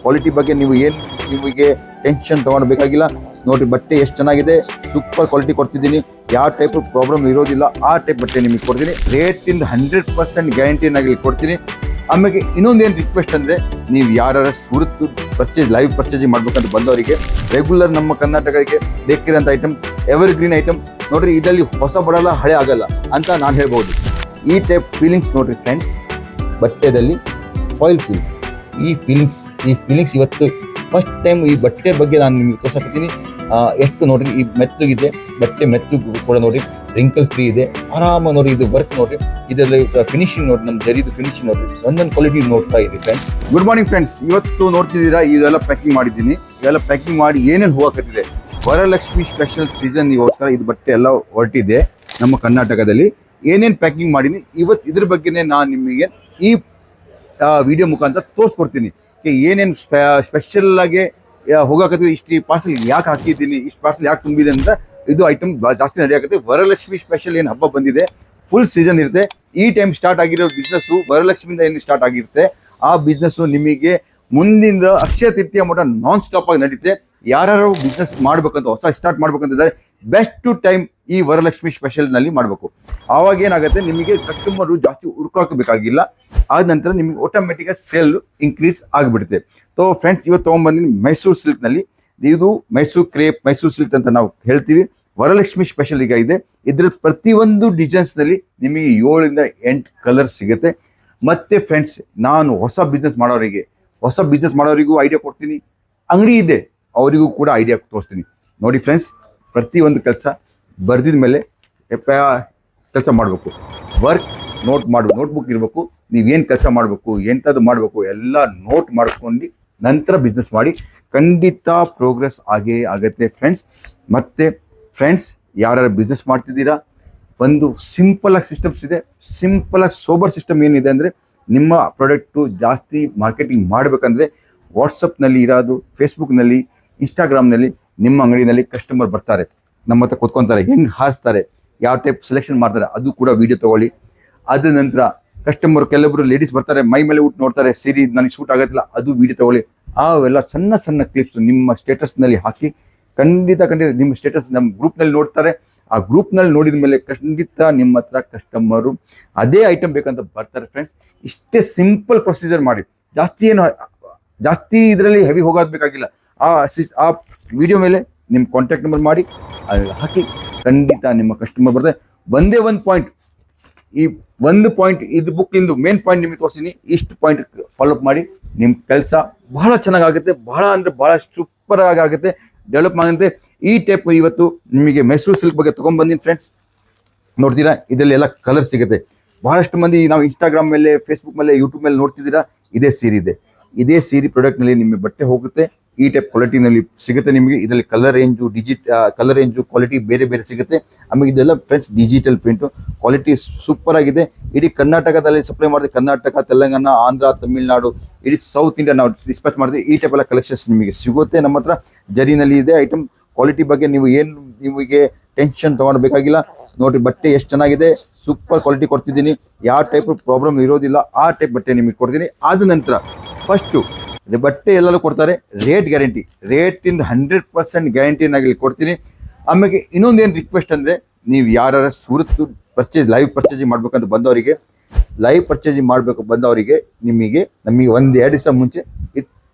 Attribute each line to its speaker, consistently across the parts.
Speaker 1: Quality ಬಗ್ಗೆ ನಿಮಗೆ tension ತಗೊಳ್ಬೇಕಾಗಿಲ್ಲ. ನೋಡ್ರಿ ಬಟ್ಟೆ ಎಷ್ಟು ಚೆನ್ನಾಗಿದೆ, ಸೂಪರ್ ಕ್ವಾಲಿಟಿ ಕೊಡ್ತಿದ್ದೀನಿ. ಯಾವ ಟೈಪ್ ಪ್ರಾಬ್ಲಮ್ ಇರೋದಿಲ್ಲ, ಆ ಟೈಪ್ ಬಟ್ಟೆ ನಿಮಗೆ ಕೊಡ್ತೀನಿ. ರೇಟಿಂದ 100% ಗ್ಯಾರಂಟಿನಾಗಿ ಕೊಡ್ತೀನಿ. ಆಮೇಲೆ ಇನ್ನೊಂದೇನು ರಿಕ್ವೆಸ್ಟ್ ಅಂದರೆ, ನೀವು ಯಾರು ಸೂರತ್ ಲೈವ್ ಪರ್ಚೇಸಿಂಗ್ ಮಾಡ್ಬೇಕಂತ ಬಂದವರಿಗೆ ರೆಗ್ಯುಲರ್ ನಮ್ಮ ಕರ್ನಾಟಕಕ್ಕೆ ಬೇಕಿರೋಂಥ ಐಟಮ್, ಎವರ್ ಗ್ರೀನ್ ಐಟಮ್ ನೋಡ್ರಿ, ಇದರಲ್ಲಿ ಹೊಸ ಬಡಲ್ಲ, ಹಳೆ ಆಗಲ್ಲ ಅಂತ ನಾನು ಹೇಳ್ಬೋದು. ಈ ಟೈಪ್ ಫೀಲಿಂಗ್ಸ್ ನೋಡ್ರಿ ಫ್ರೆಂಡ್ಸ್, ಬಟ್ಟೆದಲ್ಲಿ ಫಾಯಿಲ್ ಫೀಲಿಂಗ್. ಈ ಫೀಲಿಂಗ್ಸ್ ಇವತ್ತು ಫಸ್ಟ್ ಟೈಮ್ ಈ ಬಟ್ಟೆ ಬಗ್ಗೆ ನಾನು ನಿಮಗೆ ತೋರ್ಸಕತ್ತೀನಿ. ಎಷ್ಟು ನೋಡ್ರಿ, ಈ ಮೆತ್ತಗಿದೆ ಬಟ್ಟೆ, ಮೆತ್ತಗೂ ಕೂಡ ನೋಡ್ರಿ, ರಿಂಕಲ್ ಫ್ರೀ ಇದೆ, ಆರಾಮ ನೋಡ್ರಿ. ಇದು ವರ್ಕ್ ನೋಡ್ರಿ, ಇದರಲ್ಲಿ ಫಿನಿಶಿಂಗ್ ನೋಡ್ರಿ, ನಮ್ಮ ಜರಿದು ಫಿನಿಶಿಂಗ್ ನೋಡ್ರಿ, ಒಂದೊಂದು ಕ್ವಾಲಿಟಿ ನೋಡ್ತಾ ಇದೆ ಫ್ರೆಂಡ್ಸ್. ಗುಡ್ ಮಾರ್ನಿಂಗ್ ಫ್ರೆಂಡ್ಸ್, ಇವತ್ತು ನೋಡ್ತಿದ್ದೀರಾ ಇದೆಲ್ಲ ಪ್ಯಾಕಿಂಗ್ ಮಾಡಿದ್ದೀನಿ. ಇದೆಲ್ಲ ಪ್ಯಾಕಿಂಗ್ ಮಾಡಿ ಏನೇನು ಹೋಗಕತ್ತಿದೆ, ವರಲಕ್ಷ್ಮಿ ಸ್ಪೆಷಲ್ ಸೀಸನ್ಗೋಸ್ಕರ ಇದು ಬಟ್ಟೆ ಎಲ್ಲ ಹೊರಟಿದೆ ನಮ್ಮ ಕರ್ನಾಟಕದಲ್ಲಿ. ಏನೇನು ಪ್ಯಾಕಿಂಗ್ ಮಾಡೀನಿ ಇವತ್ತು ಇದ್ರ ಬಗ್ಗೆನೇ ನಾನು ನಿಮಗೆ ಈ ವಿಡಿಯೋ ಮುಖಾಂತರ ತೋರಿಸ್ಕೊಡ್ತೀನಿ. ಏನೇನು ಸ್ಪೆಷಲ್ ಆಗಿ ಹೋಗಕತ್ತಿದೆ, ಇಷ್ಟು ಪಾರ್ಸಲ್ ಯಾಕೆ ಹಾಕಿದ್ದೀನಿ, ಇಷ್ಟು ಪಾರ್ಸಲ್ ಯಾಕೆ ತುಂಬಿದೆ ಅಂತ. ಇದು ಐಟಮ್ ಜಾಸ್ತಿ ನಡೆಯಕತ್ತೆ. ವರಲಕ್ಷ್ಮಿ ಸ್ಪೆಷಲ್ ಏನು ಹಬ್ಬ ಬಂದಿದೆ, ಫುಲ್ ಸೀಸನ್ ಇರುತ್ತೆ. ಈ ಟೈಮ್ ಸ್ಟಾರ್ಟ್ ಆಗಿರೋ ಬಿಸ್ನೆಸ್ಸು ವರಲಕ್ಷ್ಮಿಯಿಂದ ಏನು ಸ್ಟಾರ್ಟ್ ಆಗಿರುತ್ತೆ, ಆ ಬಿಸ್ನೆಸ್ಸು ನಿಮಗೆ ಮುಂದಿನ ಅಕ್ಷಯ ತೃತೀಯ ಮಟ್ಟ ನಾನ್ ಸ್ಟಾಪ್ ಆಗಿ ನಡೀತೆ. ಯಾರು ಬಿಸ್ನೆಸ್ ಮಾಡ್ಬೇಕಂತ, ಹೊಸ ಸ್ಟಾರ್ಟ್ ಮಾಡ್ಬೇಕಂತಿದ್ದಾರೆ, ಬೆಸ್ಟ್ ಟೈಮ್ ಈ ವರಲಕ್ಷ್ಮಿ ಸ್ಪೆಷಲ್ ನಲ್ಲಿ ಮಾಡಬೇಕು. ಆವಾಗ ಏನಾಗುತ್ತೆ, ನಿಮಗೆ ಕಸ್ಟಮರು ಜಾಸ್ತಿ ಹುಡ್ಕೋಬೇಕಾಗಿಲ್ಲ. ಆದ ನಂತರ ನಿಮಗೆ ಆಟೋಮೆಟಿಕ್ ಸೇಲ್ ಇನ್ಕ್ರೀಸ್ ಆಗಿಬಿಡುತ್ತೆ. ಸೊ ಫ್ರೆಂಡ್ಸ್, ಇವತ್ತು ತೊಗೊಂಡ್ಬಂದಿನಿ ಮೈಸೂರು ಸಿಲ್ಕ್ ನಲ್ಲಿ. ಇದು ಮೈಸೂರು ಕ್ರೇಪ್, ಮೈಸೂರು ಸಿಲ್ಕ್ ಅಂತ ನಾವು ಹೇಳ್ತೀವಿ. ವರಲಕ್ಷ್ಮಿ ಸ್ಪೆಷಲ್ ಈಗ ಇದೆ. ಇದ್ರ ಪ್ರತಿಯೊಂದು ಡಿಸೈನ್ಸ್ ನಲ್ಲಿ ನಿಮಗೆ 7 ಇಂದ 8 ಕಲರ್ ಸಿಗುತ್ತೆ. ಮತ್ತೆ ಫ್ರೆಂಡ್ಸ್, ನಾನು ಹೊಸ ಬಿಸ್ನೆಸ್ ಮಾಡೋರಿಗೂ ಐಡಿಯಾ ಕೊಡ್ತೀನಿ. ಅಂಗಡಿ ಇದೆ ಅವರಿಗೂ ಕೂಡ ಐಡಿಯಾ ತೋರಿಸ್ತೀನಿ. ನೋಡಿ ಫ್ರೆಂಡ್ಸ್, ಪ್ರತಿಯೊಂದು ಕೆಲಸ ಬರ್ದಿದ ಮೇಲೆ ಕೆಲಸ ಮಾಡಬೇಕು. ವರ್ಕ್ ನೋಟ್ಬುಕ್ ಇರಬೇಕು. ನೀವೇನು ಕೆಲಸ ಮಾಡಬೇಕು, ಎಂಥದ್ದು ಮಾಡಬೇಕು ಎಲ್ಲ ನೋಟ್ ಮಾಡ್ಕೊಂಡು ನಂತರ ಬಿಸ್ನೆಸ್ ಮಾಡಿ. ಖಂಡಿತ ಪ್ರೋಗ್ರೆಸ್ ಆಗೇ ಆಗುತ್ತೆ ಫ್ರೆಂಡ್ಸ್. ಮತ್ತು ಫ್ರೆಂಡ್ಸ್, ಯಾರು ಬಿಸ್ನೆಸ್ ಮಾಡ್ತಿದ್ದೀರಾ, ಒಂದು ಸಿಂಪಲ್ ಆಗಿ ಸಿಸ್ಟಮ್ಸ್ ಇದೆ. ಸಿಂಪಲ್ ಆಗಿ ಸೋಬರ್ ಸಿಸ್ಟಮ್ ಏನಿದೆ ಅಂದರೆ, ನಿಮ್ಮ ಪ್ರಾಡಕ್ಟು ಜಾಸ್ತಿ ಮಾರ್ಕೆಟಿಂಗ್ ಮಾಡಬೇಕಂದ್ರೆ ವಾಟ್ಸಪ್ನಲ್ಲಿ ಇರೋದು, ಫೇಸ್ಬುಕ್ನಲ್ಲಿ, ಇನ್ಸ್ಟಾಗ್ರಾಮ್ನಲ್ಲಿ ನಿಮ್ಮ ಅಂಗಡಿನಲ್ಲಿ ಕಸ್ಟಮರ್ ಬರ್ತಾರೆ, ನಮ್ಮ ಹತ್ರ ಕೂತ್ಕೊತಾರೆ, ಹೆಂಗೆ ಹಾರಿಸ್ತಾರೆ, ಯಾವ ಟೈಪ್ ಸೆಲೆಕ್ಷನ್ ಮಾಡ್ತಾರೆ, ಅದು ಕೂಡ ವಿಡಿಯೋ ತೊಗೊಳ್ಳಿ. ಅದ ನಂತರ ಕಸ್ಟಮರ್, ಕೆಲವೊಬ್ಬರು ಲೇಡೀಸ್ ಬರ್ತಾರೆ, ಮೈ ಮೇಲೆ ಊಟ ನೋಡ್ತಾರೆ, ಸೀರೆ ನನಗೆ ಸೂಟ್ ಆಗೋದಿಲ್ಲ, ಅದು ವಿಡಿಯೋ ತೊಗೊಳ್ಳಿ. ಅವೆಲ್ಲ ಸಣ್ಣ ಕ್ಲಿಪ್ಸ್ ನಿಮ್ಮ ಸ್ಟೇಟಸ್ನಲ್ಲಿ ಹಾಕಿ. ಖಂಡಿತ ನಿಮ್ಮ ಸ್ಟೇಟಸ್ ನಮ್ಮ ಗ್ರೂಪ್ನಲ್ಲಿ ನೋಡ್ತಾರೆ. ಆ ಗ್ರೂಪ್ನಲ್ಲಿ ನೋಡಿದ ಮೇಲೆ ಖಂಡಿತ ನಿಮ್ಮ ಹತ್ರ ಕಸ್ಟಮರು ಅದೇ ಐಟಮ್ ಬೇಕಂತ ಬರ್ತಾರೆ ಫ್ರೆಂಡ್ಸ್. ಇಷ್ಟೇ ಸಿಂಪಲ್ ಪ್ರೊಸೀಜರ್ ಮಾಡಿ, ಜಾಸ್ತಿ ಇದರಲ್ಲಿ ಹೆವಿ ಹೋಗೋದ್ಬೇಕಾಗಿಲ್ಲ. ಆ ವಿಡಿಯೋ ಮೇಲೆ ನಿಮ್ಮ ಕಾಂಟ್ಯಾಕ್ಟ್ ನಂಬರ್ ಮಾಡಿ ಹಾಕಿ, ಖಂಡಿತ ನಿಮ್ಮ ಕಸ್ಟಮರ್ ಬರ್ತಾರೆ. ಒಂದೇ ಒಂದು ಪಾಯಿಂಟ್, ಈ ಒಂದು ಪಾಯಿಂಟ್, ಇದು ಬುಕ್ಕಿಂದು ಮೇನ್ ಪಾಯಿಂಟ್ ನಿಮಗೆ ತೋರಿಸ್ತೀನಿ. ಇಷ್ಟು ಪಾಯಿಂಟ್ ಫಾಲೋಅಪ್ ಮಾಡಿ, ನಿಮ್ಮ ಕೆಲಸ ಬಹಳ ಚೆನ್ನಾಗಾಗುತ್ತೆ. ಬಹಳ ಸೂಪರ್ ಆಗುತ್ತೆ, ಡೆವಲಪ್ ಆಗುತ್ತೆ. ಈ ಟೈಪ್ ಇವತ್ತು ನಿಮಗೆ ಮೈಸೂರು ಸಿಲ್ಕ್ ಬಗ್ಗೆ ತೊಗೊಂಡ್ಬಂದಿನಿ ಫ್ರೆಂಡ್ಸ್. ನೋಡ್ತೀರಾ, ಇದರಲ್ಲಿ ಎಲ್ಲ ಕಲರ್ ಸಿಗುತ್ತೆ. ಬಹಳಷ್ಟು ಮಂದಿ ನಾವು ಇನ್ಸ್ಟಾಗ್ರಾಮ್ ಮೇಲೆ, ಫೇಸ್ಬುಕ್ ಮೇಲೆ, ಯೂಟ್ಯೂಬ್ ಮೇಲೆ ನೋಡ್ತಿದ್ದೀರಾ. ಇದೇ ಸೀರೆ ಇದೆ. ಇದೇ ಸೀರೆ ಪ್ರಾಡಕ್ಟ್ನಲ್ಲಿ ನಿಮಗೆ ಬಟ್ಟೆ ಹೋಗುತ್ತೆ. ಈ ಟೈಪ್ ಕ್ವಾಲಿಟಿನಲ್ಲಿ ಸಿಗುತ್ತೆ ನಿಮಗೆ. ಇದರಲ್ಲಿ ಕಲರ್ ರೇಂಜು ಕ್ವಾಲಿಟಿ ಬೇರೆ ಸಿಗುತ್ತೆ. ಆಮೇಲೆ ಇದೆಲ್ಲ friends digital print, quality super ಆಗಿದೆ. ಇಡೀ ಕರ್ನಾಟಕದಲ್ಲಿ ಸಪ್ಲೈ ಮಾಡಿದೆ. ಕರ್ನಾಟಕ, ತೆಲಂಗಾಣ, ಆಂಧ್ರ, ತಮಿಳ್ನಾಡು, ಇಡೀ ಸೌತ್ ಇಂಡಿಯಾ ನಾವು ಡಿಸ್ಪ್ಯಾಚ್ ಮಾಡಿದ್ವಿ. ಈ ಟೈಪ್ ಎಲ್ಲ ಕಲೆಕ್ಷನ್ಸ್ ನಿಮಗೆ ಸಿಗುತ್ತೆ ನಮ್ಮ ಹತ್ರ. ಜರಿನಲ್ಲಿ ಇದೆ ಐಟಮ್. ಕ್ವಾಲಿಟಿ ಬಗ್ಗೆ ನಿಮಗೆ ಟೆನ್ಷನ್ ತೊಗೊಳ್ಬೇಕಾಗಿಲ್ಲ. ನೋಡ್ರಿ ಬಟ್ಟೆ ಎಷ್ಟು ಚೆನ್ನಾಗಿದೆ, ಸೂಪರ್ ಕ್ವಾಲಿಟಿ ಕೊಡ್ತಿದ್ದೀನಿ. ಯಾವ ಟೈಪ್ ಪ್ರಾಬ್ಲಮ್ ಇರೋದಿಲ್ಲ, ಆ ಟೈಪ್ ಬಟ್ಟೆ ನಿಮಗೆ ಕೊಡ್ತೀನಿ. ಆದ ನಂತರ ಫಸ್ಟು ಬಟ್ಟೆ ಎಲ್ಲರೂ ಕೊಡ್ತಾರೆ, ರೇಟ್ ಗ್ಯಾರಂಟಿ. ರೇಟಿಂದ 100% ಗ್ಯಾರಂಟಿನಾಗಿ ಕೊಡ್ತೀನಿ. ಆಮೇಲೆ ಇನ್ನೊಂದೇನು ರಿಕ್ವೆಸ್ಟ್ ಅಂದರೆ, ನೀವು ಯಾರು ಸೂರತ್ ಲೈವ್ ಪರ್ಚೇಸಿಂಗ್ ಮಾಡ್ಬೇಕಂತ ಬಂದವರಿಗೆ, ನಮಗೆ 1-2 ದಿವಸ ಮುಂಚೆ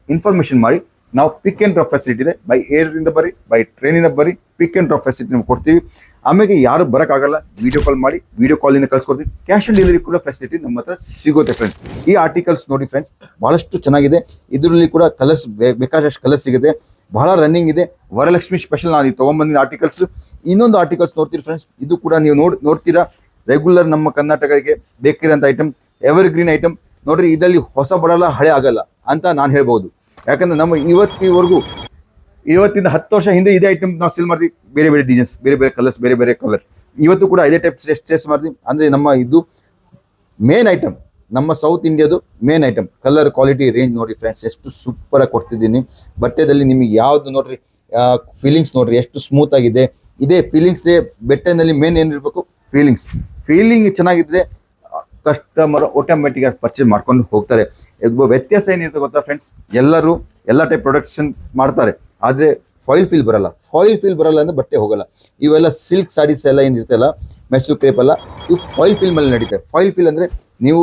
Speaker 1: ಇನ್ಫಾರ್ಮೇಷನ್ ಮಾಡಿ. ನಾವು ಪಿಕ್ ಆ್ಯಂಡ್ ಡ್ರಾಪ್ ಫೆಸಿಲಿಟಿ ಇದೆ. ಬೈ ಏರಿಂದ ಬರ್ರಿ, ಬೈ ಟ್ರೈನಿಂದ ಬರ್ರಿ, ಪಿಕ್ ಆ್ಯಂಡ್ ಡ್ರಾಪ್ ಫೆಸಿಲಿಟಿ ನಿಮ್ಗೆ ಕೊಡ್ತೀವಿ. ಆಮೇಲೆ ಯಾರು ಬರೋಕ್ಕಾಗಲ್ಲ, ವಿಡಿಯೋ ಕಾಲ್ ಮಾಡಿ, ವಿಡಿಯೋ ಕಾಲಿಂದ ಕಳ್ಸ್ಕೊಡ್ತೀವಿ. ಕ್ಯಾಶ್ ಆನ್ ಡೆಲಿವರಿ ಕೂಡ ಫೆಸಿಲಿಟಿ ನಮ್ಮ ಹತ್ರ ಸಿಗುತ್ತೆ ಫ್ರೆಂಡ್ಸ್. ಈ ಆರ್ಟಿಕಲ್ಸ್ ನೋಡಿ ಫ್ರೆಂಡ್ಸ್, ಭಾಳಷ್ಟು ಚೆನ್ನಾಗಿದೆ. ಇದರಲ್ಲಿ ಕೂಡ ಕಲರ್ಸ್ ಬೇಕಾದಷ್ಟು ಕಲರ್ಸ್ ಸಿಗುತ್ತೆ. ಬಹಳ ರನ್ನಿಂಗ್ ಇದೆ. ವರಲಕ್ಷ್ಮಿ ಸ್ಪೆಷಲ್ ನಾನು ತೊಗೊಂಬಂದಿನ ಆರ್ಟಿಕಲ್ಸ್. ಇನ್ನೊಂದು ಆರ್ಟಿಕಲ್ಸ್ ನೋಡ್ತೀರಿ ಫ್ರೆಂಡ್ಸ್, ಇದು ಕೂಡ ನೀವು ನೋಡ್ತೀರಾ. ರೆಗ್ಯುಲರ್ ನಮ್ಮ ಕರ್ನಾಟಕಕ್ಕೆ ಬೇಕಿರೋಂಥ ಐಟಮ್, ಎವರ್ ಗ್ರೀನ್ ಐಟಮ್ ನೋಡ್ರಿ. ಇದರಲ್ಲಿ ಹೊಸ ಬಡಲ್ಲ, ಹಳೆ ಆಗಲ್ಲ ಅಂತ ನಾನು ಹೇಳ್ಬೋದು. ಯಾಕಂದ್ರೆ ನಮ್ಮ ಇವತ್ತಿಂದ 10 ವರ್ಷ ಹಿಂದೆ ಇದೇ ಐಟಮ್ ನಾವು ಸೇಲ್ ಮಾಡ್ತೀವಿ. ಬೇರೆ ಡಿಸೈನ್ಸ್, ಬೇರೆ ಕಲರ್ಸ್, ಬೇರೆ ಕಲರ್. ಇವತ್ತು ಕೂಡ ಇದೇ ಟೈಪ್ ಸ್ಟೇಸ್ ಮಾಡ್ತೀವಿ. ಅಂದರೆ ನಮ್ಮ ಇದು ಮೇನ್ ಐಟಮ್, ನಮ್ಮ ಸೌತ್ ಇಂಡಿಯಾದು main item. Colour quality range ನೋಡಿ ಫ್ರೆಂಡ್ಸ್, ಎಷ್ಟು ಸೂಪರಾಗಿ ಕೊಡ್ತಿದ್ದೀನಿ. ಬಟ್ಟೆದಲ್ಲಿ ನಿಮಗೆ ಯಾವುದು ನೋಡ್ರಿ, ಫೀಲಿಂಗ್ಸ್ ನೋಡ್ರಿ ಎಷ್ಟು ಸ್ಮೂತ್ ಆಗಿದೆ. ಇದೇ ಫೀಲಿಂಗ್ಸ್ ಬಟ್ಟೆನಲ್ಲಿ ಮೇನ್ ಏನಿರಬೇಕು, ಫೀಲಿಂಗ್ ಚೆನ್ನಾಗಿದ್ರೆ ಕಸ್ಟಮರ್ ಆಟೋಮೆಟಿಕ್ ಆಗಿ ಪರ್ಚೇಸ್ ಮಾಡ್ಕೊಂಡು ಹೋಗ್ತಾರೆ. ವ್ಯತ್ಯಾಸ ಏನಿರುತ್ತೆ ಗೊತ್ತಾ ಫ್ರೆಂಡ್ಸ್, ಎಲ್ಲರೂ ಎಲ್ಲ ಟೈಪ್ ಪ್ರೊಡಕ್ಷನ್ ಮಾಡ್ತಾರೆ, ಆದರೆ ಫಾಯಿಲ್ ಫೀಲ್ ಬರಲ್ಲ. ಫಾಯಿಲ್ ಫೀಲ್ ಬರಲ್ಲ ಅಂದರೆ ಬಟ್ಟೆ ಹೋಗಲ್ಲ. ಇವೆಲ್ಲ ಸಿಲ್ಕ್ ಸಾರೀಸ್ ಎಲ್ಲ ಏನಿರ್ತಲ್ಲ, ಮೆಸು ಕ್ರೇಪ್ ಎಲ್ಲ, ಇವು ಫಾಯಿಲ್ ಫೀಲ್ ಮೇಲೆ ನಡೀತವೆ. ಫಾಯಿಲ್ ಫೀಲ್ ಅಂದರೆ ನೀವು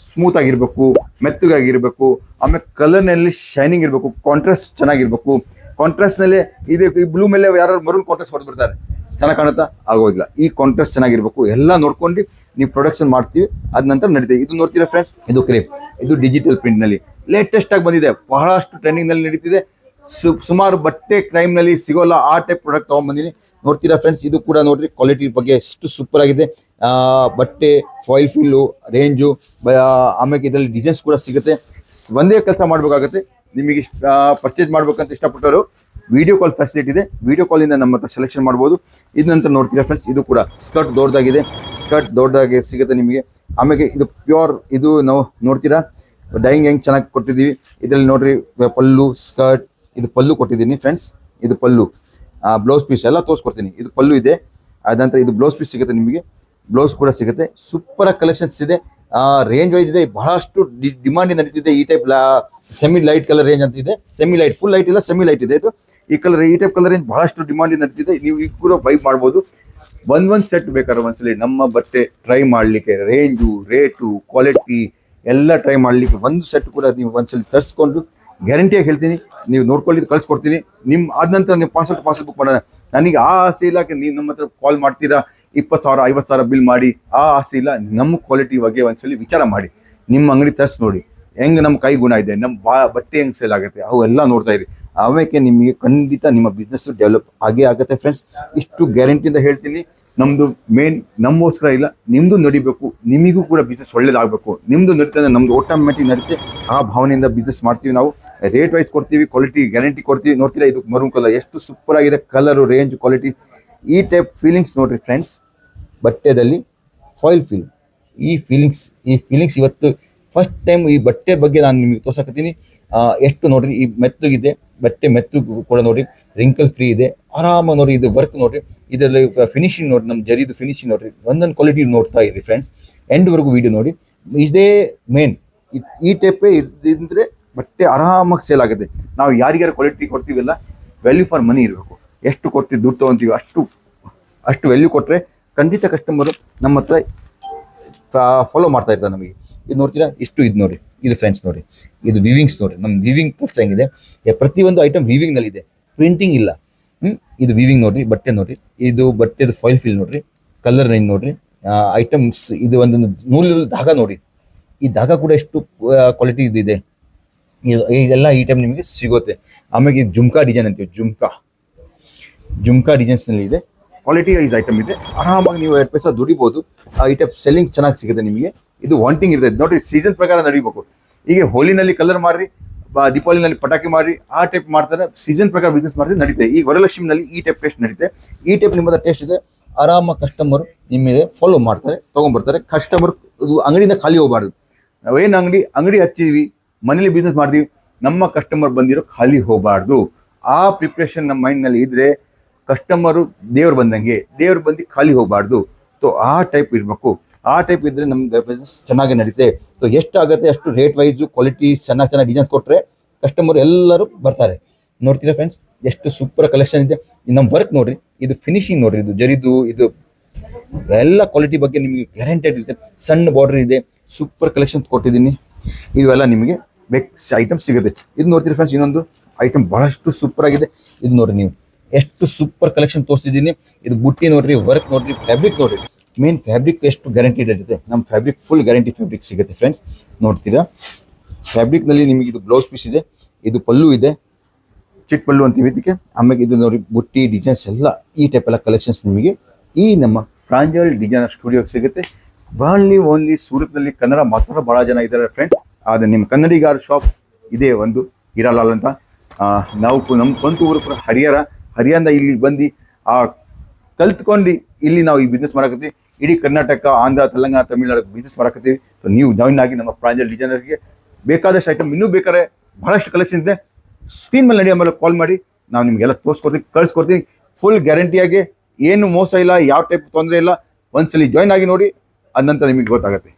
Speaker 1: ಸ್ಮೂತ್ ಆಗಿರಬೇಕು, ಮೆತ್ತಗಾಗಿರಬೇಕು, ಆಮೇಲೆ ಕಲರ್ನಲ್ಲಿ ಶೈನಿಂಗ್ ಇರಬೇಕು, ಕಾಂಟ್ರಾಸ್ಟ್ ಚೆನ್ನಾಗಿರ್ಬೇಕು. ಕಾಂಟ್ರಾಸ್ಟ್ನಲ್ಲಿ ಇದು ಈ ಬ್ಲೂ ಮೇಲೆ ಯಾರು ಮರೂನ್ ಕಾಂಟ್ರಾಸ್ಟ್ ಹೊಡೆದ್ಬಿಡ್ತಾರೆ, ಚೆನ್ನಾಗಿ ಕಾಣುತ್ತಾ? ಆಗೋದಿಲ್ಲ. ಈ ಕಾಂಟ್ರಾಸ್ಟ್ ಚೆನ್ನಾಗಿರ್ಬೇಕು, ಎಲ್ಲ ನೋಡ್ಕೊಂಡು ನೀವು ಪ್ರೊಡಕ್ಷನ್ ಮಾಡ್ತೀವಿ, ಅದ ನಂತರ ನಡೀತದೆ. ಇದು ನೋಡ್ತೀರಾ ಫ್ರೆಂಡ್ಸ್, ಇದು ಕ್ರೇಪ್, ಇದು ಡಿಜಿಟಲ್ ಪ್ರಿಂಟ್ನಲ್ಲಿ ಲೇಟೆಸ್ಟ್ ಆಗಿ ಬಂದಿದೆ, ಬಹಳಷ್ಟು ಟ್ರೆಂಡಿಂಗ್ನಲ್ಲಿ ನಡೀತಿದೆ. ಸುಮಾರು ಬಟ್ಟೆ ಕ್ರೈಮ್ನಲ್ಲಿ ಸಿಗೋಲ್ಲ ಆ ಟೈಪ್ ಪ್ರಾಡಕ್ಟ್ ತೊಗೊಂಡ್ಬಂದಿನಿ. ನೋಡ್ತೀರಾ ಫ್ರೆಂಡ್ಸ್, ಇದು ಕೂಡ ನೋಡ್ರಿ ಕ್ವಾಲಿಟಿ ಬಗ್ಗೆ ಎಷ್ಟು ಸೂಪರ್ ಆಗಿದೆ. ಬಟ್ಟೆ ಫಾಯಿಲ್ ಫೀಲು ರೇಂಜು, ಆಮೇಲೆ ಇದರಲ್ಲಿ ಡಿಸೈನ್ಸ್ ಕೂಡ ಸಿಗುತ್ತೆ. ಒಂದೇ ಕೆಲಸ ಮಾಡಬೇಕಾಗುತ್ತೆ, ನಿಮಗೆ ಪರ್ಚೇಸ್ ಮಾಡ್ಬೇಕಂತ ಇಷ್ಟಪಟ್ಟವರು ವಿಡಿಯೋ ಕಾಲ್ ಫೆಸಿಲಿಟಿ ಇದೆ, ವಿಡಿಯೋ ಕಾಲಿಂದ ನಮ್ಮ ಹತ್ರ ಸೆಲೆಕ್ಷನ್ ಮಾಡ್ಬೋದು. ಇದು ನಂತರ ನೋಡ್ತೀರಾ ಫ್ರೆಂಡ್ಸ್, ಇದು ಕೂಡ ಸ್ಕರ್ಟ್ ದೊಡ್ಡದಾಗಿದೆ, ಸ್ಕರ್ಟ್ ದೊಡ್ಡದಾಗಿ ಸಿಗುತ್ತೆ ನಿಮಗೆ. ಆಮೇಲೆ ಇದು ಪ್ಯೂರ್, ಇದು ನಾವು ನೋಡ್ತೀರಾ ಡೈಯಿಂಗ್ ಹೆಂಗೆ ಚೆನ್ನಾಗಿ ಕೊಟ್ಟಿದ್ದೀವಿ. ಇದರಲ್ಲಿ ನೋಡ್ರಿ ಪಲ್ಲು, ಸ್ಕರ್ಟ್, ಇದು ಪಲ್ಲು ಕೊಟ್ಟಿದ್ದೀನಿ ಫ್ರೆಂಡ್ಸ್, ಇದು ಪಲ್ಲು, ಬ್ಲೌಸ್ ಪೀಸ್ ಎಲ್ಲ ತೋರಿಸ್ಕೊಡ್ತೀನಿ. ಇದು ಪಲ್ಲು ಇದೆ, ಅದಂತರ ಇದು ಬ್ಲೌಸ್ ಪೀಸ್ ಸಿಗುತ್ತೆ ನಿಮಗೆ, ಬ್ಲೌಸ್ ಕೂಡ ಸಿಗುತ್ತೆ. ಸೂಪರ್ ಆಗಿ ಕಲೆಕ್ಷನ್ಸ್ ಇದೆ, ರೇಂಜ್ ವೈಸ್ ಇದೆ, ಬಹಳಷ್ಟು ಡಿಮಾಂಡ್ ನಡೀತಿದೆ. ಈ type semi light colour range ಅಂತ ಇದೆ, ಸೆಮಿ ಲೈಟ್, ಫುಲ್ ಲೈಟ್ ಇಲ್ಲ, ಸೆಮಿ ಲೈಟ್ ಇದೆ. ಇದು ಈ ಕಲರ್, ಈ ಟೈಪ್ ಕಲರ್ ರೇಂಜ್ ಬಹಳಷ್ಟು ಡಿಮಾಂಡ್ ನಡೀತಿದೆ. ನೀವು ಈಗ ಕೂಡ ಬೈ ಮಾಡ್ಬೋದು. ಒಂದೊಂದು ಸೆಟ್ ಬೇಕಾದ್ರೆ ಒಂದ್ಸಲಿ ನಮ್ಮ ಬಟ್ಟೆ ಟ್ರೈ ಮಾಡಲಿಕ್ಕೆ, ರೇಂಜು, ರೇಟು, ಕ್ವಾಲಿಟಿ ಎಲ್ಲ ಟ್ರೈ ಮಾಡಲಿಕ್ಕೆ ಒಂದು ಸೆಟ್ ಕೂಡ ನೀವು ಒಂದ್ಸಲಿ ತರಿಸ್ಕೊಂಡು ಗ್ಯಾರಂಟಿಯಾಗಿ ಹೇಳ್ತೀನಿ, ನೀವು ನೋಡ್ಕೊಳ್ಳಿದ್ದು ಕಳ್ಸಿಕೊಡ್ತೀನಿ. ನಿಮ್ಮ ಆದ ನಂತರ ನೀವು ಪಾರ್ಸಲ್ ಬುಕ್ ಮಾಡೋಣ. ನನಗೆ ಆ ಆಸೆ ಇಲ್ಲ, ನೀವು ನಮ್ಮ ಹತ್ರ ಕಾಲ್ ಮಾಡ್ತೀರಾ 20,000 50,000 ಬಿಲ್ ಮಾಡಿ, ಆ ಆಸೆ ಇಲ್ಲ. ನಮ್ಮ ಕ್ವಾಲಿಟಿ ಬಗ್ಗೆ ಒಂದ್ಸಲಿ ವಿಚಾರ ಮಾಡಿ, ನಿಮ್ಮ ಅಂಗಡಿ ತರಿಸಿ ನೋಡಿ ಹೆಂಗೆ ನಮ್ಮ ಕೈ ಗುಣ ಇದೆ, ನಮ್ಮ ಬಟ್ಟೆ ಹೆಂಗೆ ಸೇಲ್ ಆಗುತ್ತೆ, ಅವೆಲ್ಲ ನೋಡ್ತಾ ಇರಿ. ಆಮೇಲೆ ನಿಮಗೆ ಖಂಡಿತ ನಿಮ್ಮ ಬಿಸ್ನೆಸ್ ಡೆವಲಪ್ ಆಗೇ ಆಗುತ್ತೆ ಫ್ರೆಂಡ್ಸ್. ಇಷ್ಟು ಗ್ಯಾರಂಟಿಯಿಂದ ಹೇಳ್ತೀನಿ. ನಮ್ಮದು ಮೇನ್ ನಮಗೋಸ್ಕರ ಇಲ್ಲ, ನಿಮ್ಮದು ನಡಿಬೇಕು, ನಿಮಗೂ ಕೂಡ ಬಿಸ್ನೆಸ್ ಒಳ್ಳೇದಾಗಬೇಕು. ನಿಮ್ಮದು ನಡೀತದೆ, ನಮ್ಮದು ಆಟೋಮ್ಯಾಟಿಕ್ ನಡೀತೆ. ಆ ಭಾವನೆಯಿಂದ ಬಿಸ್ನೆಸ್ ಮಾಡ್ತೀವಿ ನಾವು. ರೇಟ್ ವೈಸ್ ಕೊಡ್ತೀವಿ, ಕ್ವಾಲಿಟಿ ಗ್ಯಾರಂಟಿ ಕೊಡ್ತೀವಿ. ನೋಡ್ತೀರಾ ಇದು ಮರೂನ್ ಕಲರ್ ಎಷ್ಟು ಸೂಪರ್ ಆಗಿದೆ, ಕಲರು, ರೇಂಜ್, ಕ್ವಾಲಿಟಿ. ಈ ಟೈಪ್ ಫೀಲಿಂಗ್ಸ್ ನೋಡ್ರಿ ಫ್ರೆಂಡ್ಸ್, ಬಟ್ಟೆದಲ್ಲಿ ಫಾಯಿಲ್ ಫೀಲ್, ಈ ಫೀಲಿಂಗ್ಸ್ ಇವತ್ತು ಫಸ್ಟ್ ಟೈಮ್ ಈ ಬಟ್ಟೆ ಬಗ್ಗೆ ನಾನು ನಿಮಗೆ ತೋರ್ಸಕತ್ತೀನಿ. ಎಷ್ಟು ನೋಡ್ರಿ, ಈ ಮೆತ್ತಗಿದೆ ಬಟ್ಟೆ, ಮೆತ್ತಗೂ ಕೂಡ ನೋಡ್ರಿ, ರಿಂಕಲ್ ಫ್ರೀ ಇದೆ, ಆರಾಮಾಗಿ ನೋಡ್ರಿ. ಇದು ವರ್ಕ್ ನೋಡ್ರಿ, ಇದರಲ್ಲಿ ಫಿನಿಶಿಂಗ್ ನೋಡ್ರಿ, ನಮ್ಮ ಜರಿದು ಫಿನಿಶಿಂಗ್ ನೋಡ್ರಿ, ಒಂದೊಂದು ಕ್ವಾಲಿಟಿ ನೋಡ್ತಾ ಇರಿ ಫ್ರೆಂಡ್ಸ್. ಎಂಡ್ವರೆಗೂ ವಿಡಿಯೋ ನೋಡಿ. ಇದೇ ಮೇನ್, ಈ ಟೈಪೇ ಇದ್ರೆ ಬಟ್ಟೆ ಆರಾಮಾಗಿ ಸೇಲ್ ಆಗುತ್ತೆ. ನಾವು ಯಾರಿಗಾರು ಕ್ವಾಲಿಟಿ ಕೊಡ್ತೀವಲ್ಲ, ವ್ಯಾಲ್ಯೂ ಫಾರ್ ಮನಿ ಇರಬೇಕು. ಎಷ್ಟು ಕೊಡ್ತೀವಿ, ದುಡ್ಡು ತೊಗೊತೀವಿ, ಅಷ್ಟು ವ್ಯಾಲ್ಯೂ ಕೊಟ್ಟರೆ ಖಂಡಿತ ಕಸ್ಟಮರು ನಮ್ಮ ಹತ್ರ ಫಾಲೋ ಮಾಡ್ತಾ ಇರ್ತಾರೆ ನಮಗೆ. ಇದು ನೋಡ್ತೀರಾ, ಇದು ನೋಡಿ, ಇದು ಫ್ರೆಂಡ್ಸ್ ನೋಡಿ, ಇದು ವಿವಿಂಗ್ಸ್ ನೋಡಿ. ನಮ್ಮ ವಿವಿಂಗ್ ಕೆಲಸ ಹೆಂಗಿದೆ, ಪ್ರತಿಯೊಂದು ಐಟಮ್ ವಿವಿಂಗ್ನಲ್ಲಿದೆ, ಪ್ರಿಂಟಿಂಗ್ ಇಲ್ಲ. ಇದು ವಿವಿಂಗ್ ನೋಡ್ರಿ, ಬಟ್ಟೆ ನೋಡ್ರಿ, ಇದು ಬಟ್ಟೆದು ಫಾಯಿಲ್ ಫೀಲ್ ನೋಡ್ರಿ, ಕಲರ್ ರೇಂಜ್ ನೋಡ್ರಿ, ಐಟಮ್ಸ್. ಇದು ಒಂದೊಂದು ನೂಲು ಧಾಗ ನೋಡಿ, ಈ ಧಾಗ ಕೂಡ ಎಷ್ಟು ಕ್ವಾಲಿಟಿ ಇದೆ. ಇದೆಲ್ಲ ಈ ಟೈಮ್ ನಿಮಗೆ ಸಿಗುತ್ತೆ. ಆಮೇಲೆ ಇದು ಜುಮ್ಕಾ ಡಿಸೈನ್ ಅಂತೀವಿ, ಜುಮ್ಕಾ ಡಿಸೈನ್ಸ್ನಲ್ಲಿ ಇದೆ, ಕ್ವಾಲಿಟಿ ವೈಸ್ ಐಟಮ್ ಇದೆ. ಆರಾಮಾಗಿ ನೀವು 2 ಪೈಸಾ ದುಡಿಬೋದು. ಈ ಟೈಪ್ ಸೆಲ್ಲಿಂಗ್ ಚೆನ್ನಾಗಿ ಸಿಗುತ್ತೆ ನಿಮಗೆ. ಇದು ವಾಂಟಿಂಗ್ ಇರ್ತದೆ ನೋಡಿ, ಸೀಸನ್ ಪ್ರಕಾರ ನಡಿಬೇಕು. ಈಗ ಹೋಲಿನಲ್ಲಿ ಕಲರ್ ಮಾರಿ, ದೀಪಾವಳಿನಲ್ಲಿ ಪಟಾಕಿ ಮಾರಿ, ಆ ಟೈಪ್ ಮಾಡ್ತಾರೆ. ಸೀಸನ್ ಪ್ರಕಾರ ಬಿಸ್ನೆಸ್ ಮಾಡಿದ್ರೆ ನಡೀತೆ. ಈಗ ವರಲಕ್ಷ್ಮಿನಲ್ಲಿ ಈ ಟೈಪ್ ಟೇಸ್ಟ್ ನಡೀತೆ. ಈ ಟೈಪ್ ನಿಮ್ಮದ ಟೇಸ್ಟ್ ಇದೆ, ಆರಾಮಾಗಿ ಕಸ್ಟಮರ್ ನಿಮಗೆ ಫಾಲೋ ಮಾಡ್ತಾರೆ, ತೊಗೊಂಡ್ಬರ್ತಾರೆ. ಕಸ್ಟಮರ್ ಇದು ಅಂಗಡಿಯಿಂದ ಖಾಲಿ ಹೋಗಬಾರ್ದು. ನಾವೇನು ಅಂಗಡಿ ಹಚ್ಚಿದ್ವಿ, ಮನೇಲಿ ಬಿಸ್ನೆಸ್ ಮಾಡ್ತೀವಿ, ನಮ್ಮ ಕಸ್ಟಮರ್ ಬಂದಿರೋ ಖಾಲಿ ಹೋಗಬಾರ್ದು. ಆ ಪ್ರಿಪ್ರೇಷನ್ ನಮ್ಮ ಮೈಂಡ್ನಲ್ಲಿ ಇದ್ರೆ ಕಸ್ಟಮರು ದೇವ್ರು ಬಂದಂಗೆ, ದೇವ್ರು ಬಂದು ಖಾಲಿ ಹೋಗಬಾರ್ದು. ಸೊ ಆ ಟೈಪ್ ಇರಬೇಕು. ಆ ಟೈಪ್ ಇದ್ದರೆ ನಮ್ಗೆ ಬಿಸ್ನೆಸ್ ಚೆನ್ನಾಗಿ ನಡೀತೆ. ಸೊ ಎಷ್ಟಾಗುತ್ತೆ ಅಷ್ಟು ರೇಟ್ ವೈಸು ಕ್ವಾಲಿಟಿ ಚೆನ್ನಾಗಿ ಡಿಸೈನ್ ಕೊಟ್ಟರೆ ಕಸ್ಟಮರ್ ಎಲ್ಲರೂ ಬರ್ತಾರೆ. ನೋಡ್ತೀರಾ ಫ್ರೆಂಡ್ಸ್, ಎಷ್ಟು ಸೂಪರ್ ಕಲೆಕ್ಷನ್ ಇದೆ. ನಮ್ಮ ವರ್ಕ್ ನೋಡಿರಿ, ಇದು ಫಿನಿಶಿಂಗ್ ನೋಡಿರಿ, ಇದು ಜರಿದು, ಇದು ಎಲ್ಲ ಕ್ವಾಲಿಟಿ ಬಗ್ಗೆ ನಿಮಗೆ ಗ್ಯಾರಂಟೆಡ್ ಇರುತ್ತೆ. ಸಣ್ಣ ಬಾರ್ಡರ್ ಇದೆ, ಸೂಪರ್ ಕಲೆಕ್ಷನ್ ಕೊಟ್ಟಿದ್ದೀನಿ. ಇವೆಲ್ಲ ನಿಮಗೆ ಐಟಮ್ ಸಿಗುತ್ತೆ. ಇದು ನೋಡ್ತೀರಿ ಫ್ರೆಂಡ್ಸ್, ಇನ್ನೊಂದು ಐಟಮ್ ಬಹಳಷ್ಟು ಸೂಪರ್ ಆಗಿದೆ. ಇದು ನೋಡಿರಿ, ನೀವು ಎಷ್ಟು ಸೂಪರ್ ಕಲೆಕ್ಷನ್ ತೋರಿಸ್ತಿದ್ದೀನಿ. ಇದು ಬುಟ್ಟಿ ನೋಡ್ರಿ, ವರ್ಕ್ ನೋಡ್ರಿ, ಫ್ಯಾಬ್ರಿಕ್ ನೋಡ್ರಿ. ಮೇನ್ ಫ್ಯಾಬ್ರಿಕ್ ಎಷ್ಟು ಗ್ಯಾರಂಟಿಡ್ ಇರುತ್ತೆ. ನಮ್ಮ ಫ್ಯಾಬ್ರಿಕ್ ಫುಲ್ ಗ್ಯಾರಂಟಿ ಫ್ಯಾಬ್ರಿಕ್ ಸಿಗುತ್ತೆ ಫ್ರೆಂಡ್ಸ್. ನೋಡ್ತೀರಾ, ಫ್ಯಾಬ್ರಿಕ್ನಲ್ಲಿ ನಿಮಗೆ ಇದು ಬ್ಲೌಸ್ ಪೀಸ್ ಇದೆ, ಇದು ಪಲ್ಲು ಇದೆ, ಚಿಟ್ ಪಲ್ಲು ಅಂತೀವಿ ಇದಕ್ಕೆ. ಆಮೇಲೆ ಇದು ನೋಡಿ ಬುಟ್ಟಿ ಡಿಸೈನ್ಸ್ ಎಲ್ಲ, ಈ ಟೈಪ್ ಎಲ್ಲ ಕಲೆಕ್ಷನ್ಸ್ ನಿಮಗೆ ಈ ನಮ್ಮ ಪ್ರಾಂಜಲ್ ಡಿಸೈನರ್ ಸ್ಟುಡಿಯೋಗೆ ಸಿಗುತ್ತೆ. ಓನ್ಲಿ ಸೂರತ್ನಲ್ಲಿ ಕನ್ನಡ ಮಾತಾಡೋ ಭಾಳ ಜನ ಇದ್ದಾರೆ ಫ್ರೆಂಡ್ಸ್. ಆದರೆ ನಿಮ್ಮ ಕನ್ನಡಿಗಾರ ಶಾಪ್ ಇದೇ ಒಂದು ಇರಲಾಲ್ ಅಂತ. ನಾವು ನಮ್ಮ ಸ್ವಂತ ಊರು ಕೂಡ ಹರಿಯಾಣ ಇಲ್ಲಿ ಬಂದು ಕಲ್ತ್ಕೊಂಡು ಇಲ್ಲಿ ನಾವು ಈ ಬಿಸ್ನೆಸ್ ಮಾಡಕತ್ತೀವಿ. ಇಡೀ ಕರ್ನಾಟಕ, ಆಂಧ್ರ, ತೆಲಂಗಾಣ, ತಮಿಳ್ನಾಡು ಬಿಸ್ನೆಸ್ ಮಾಡಕತ್ತೀವಿ. ಸೊ ನೀವು ಜಾಯಿನ್ ಆಗಿ ನಮ್ಮ ಪ್ರಾಂಜಲ್ ಡಿಸೈನರ್ಗೆ ಬೇಕಾದಷ್ಟು ಐಟಮ್ ಇನ್ನೂ ಬೇಕಾದ್ರೆ ಬಹಳಷ್ಟು ಕಲೆಕ್ಷನ್ ಇದೆ. ಸ್ಕ್ರೀನ್ ಮೇಲೆ ನಡೆಯೋ ಮೇಲೆ ಕಾಲ್ ಮಾಡಿ, ನಾವು ನಿಮಗೆಲ್ಲ ತೋರಿಸ್ಕೊಡ್ತೀನಿ, ಕಳಿಸ್ಕೊಡ್ತೀನಿ. ಫುಲ್ ಗ್ಯಾರಂಟಿಯಾಗಿ, ಏನು ಮೋಸ ಇಲ್ಲ, ಯಾವ ಟೈಪ್ ತೊಂದರೆ ಇಲ್ಲ. ಒಂದ್ಸಲಿ ಜಾಯಿನ್ ಆಗಿ ನೋಡಿ, ಅದ ನಂತರ ನಿಮಗೆ ಗೊತ್ತಾಗುತ್ತೆ.